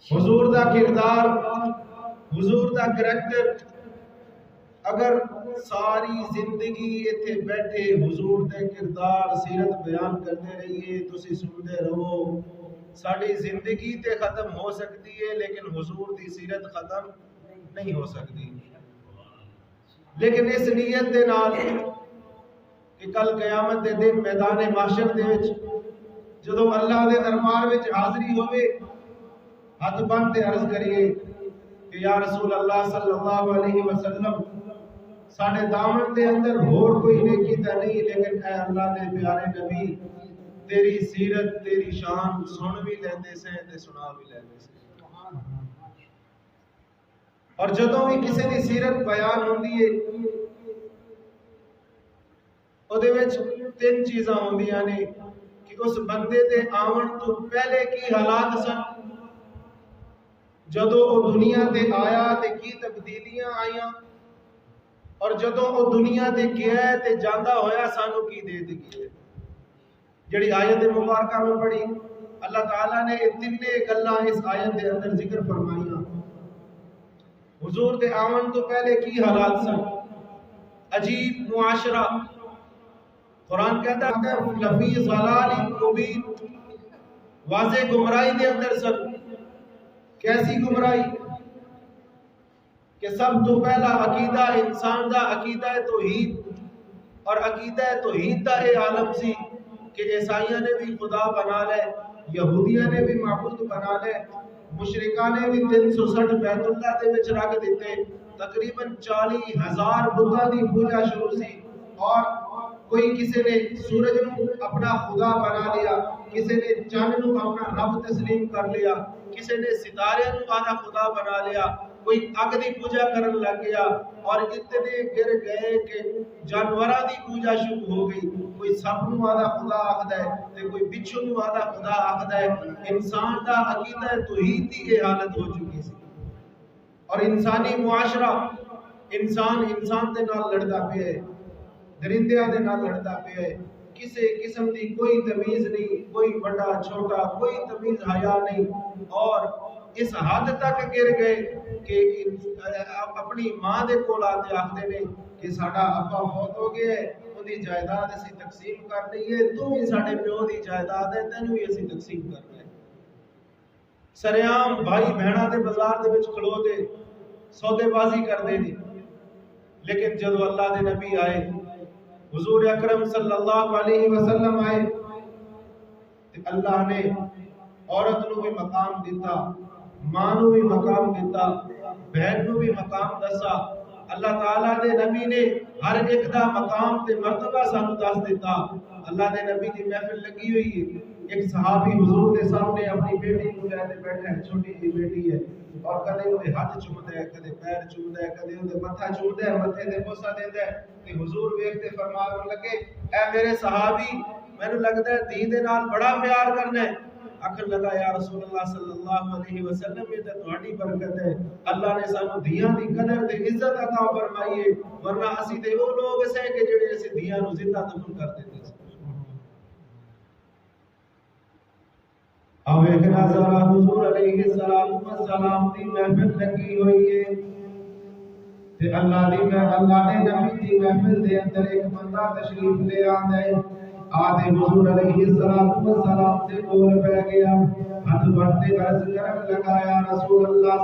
حضور دا کردار، حضور دا کریکٹر، اگر ساری زندگی اتنے بیٹھے حضور دے کردار سیرت بیان کرتے رہیے، تسی سنتے رہو، ساری زندگی تے ختم ہو سکتی ہے لیکن حضور دی سیرت ختم نہیں ہو سکتی۔ لیکن اس نیت دے نال کہ کل قیامت دے دن میدان محشر دے وچ جدوں اللہ دے دربار وچ حاضری ہوئے، ہاتھ بن کے عرض کریے کہ یا رسول اللہ صلی اللہ علیہ وسلم، ساڑھے دامن دے اندر اور کوئی نیکی تا نہیں، لیکن اے اللہ دے پیارے نبی، تیری سیرت تیری شان سن بھی لیندے سے تے سنا بھی لیندے سے۔ اور جدوں بھی کسی دی سیرت بیان ہوندی ہے، اودے وچ تین چیزاں ہوندیاں نے کہ اس بندے دے آون تو پہلے کی حالات سن، جدوں وہ دنیا تے آیا تے کی تبدیلیاں آئیاں، اور جدوں وہ دنیا تے گیا تے جاندا ہویا سانو کی دے تے گیا۔ جڑی آیت مبارکہ میں پڑھی، اللہ تعالیٰ نے یہ تینے گلاں اس آیت دے اندر ذکر فرمائیاں۔ حضور دے آمن تو پہلے کی حالات سن، عجیب معاشرہ، قرآن کہتا ہے لفی ضلال مبین، واضح گمراہی دے اندر سن۔ کیسی گمراہی کہ سب تو پہلا عقیدہ انسان دا عقیدہ توحید، اور عقیدہ توحید دا اے عالم سی کہ عیسائیاں نے بھی خدا بنا لے، یہودیاں نے بھی معبود بنا لے، مشرکاں نے بھی 360 بیت اللہ دے وچ رکھ دیتے، تقریباً 40,000 بتاں دی پوجا شروع سی، اور کوئی کسی نے سورج نو اپنا خدا بنا لیا، کسی نے چاند نو اپنا رب تسلیم کر لیا، کسی نے ستارے نو آدھا خدا بنا لیا، کوئی اگ دی پوجا کرن لگ گیا، اور اتنے گر گئے کہ جانوراں دی پوجا شروع ہو گئی، کوئی سپ نو آدھا خدا آخدا ہے تے کوئی بچھو نو آدھا خدا آخدا ہے۔ انسان دا عقیدہ توحید دی یہ حالت ہو چکی سی، اور انسانی معاشرہ، انسان دے نال لڑدا پیا ہے، درندیاں دے نال لڑدا پیا ہے، کسی قسم دی کوئی تمیز نہیں، کوئی بڑا چھوٹا کوئی تمیز حیا نہیں، اور اس حد تک گر گئے کہ اپنی ماں دے کول آتے آخدے نے کہ ساڈا ابا فوت ہو گیا ہے، اودی جائیداد اسی تقسیم کر لئیے، تو بھی ساڈے پیو دی جائیداد ہے، تینوں بھی اسی تقسیم کرنا ہے۔ سریام بھائی بہناں دے بازار دے وچ کھلو دے سودے بازی کردے نے، لیکن جدو اللہ دے نبی آئے، حضور اکرم صلی اللہ علیہ وسلم آئے، تو اللہ نے عورت نو بھی مقام دیتا، ماں نو بھی مقام دیتا، بہن نو بھی مقام دسا۔ اللہ تعالیٰ دے نبی نے ہر ایک دا مقام تے مرتبہ سانو دس دیتا۔ اللہ دے نبی دی محفل لگی ہوئی ہے، ایک صحابی حضور دے سامنے اپنی بیٹی کو لے کے بیٹھا ہے، چھوٹی سی بیٹی ہے، اور کدے وہ ہاتھ چومدا ہے، کدے پیر چومدا ہے، کدے وہ متھا چومدا ہے، متھے تے بوسا دیندا ہے، کہ حضور ویکھتے فرمان لگے اے میرے صحابی، مینوں لگدا ہے دین دے نال بڑا پیار کرنا ہے۔ آخر لگا یا رسول اللہ صلی اللہ علیہ وسلم، یہ تو تہاڈی برکت ہے، اللہ نے سانو دھیاں دی قدر تے عزت عطا فرمائی ہے، ورنہ اسی تے وہ لوگ سے کہ جڑے اسی دھیاں نو زندہ دفن کر دیندے سی۔ آوے کہ نظارہ حضور علیہ السلام دی محفل لگی ہوئی ہے، تے اللہ نے نبی دی محفل دے اندر ایک بندہ تشریف لے آندا ہے، آدھے حضور علیہ السلام سے بول پہ گیا، ہاتھ بڑھتے عرض کرن لگا یا رسول اللہ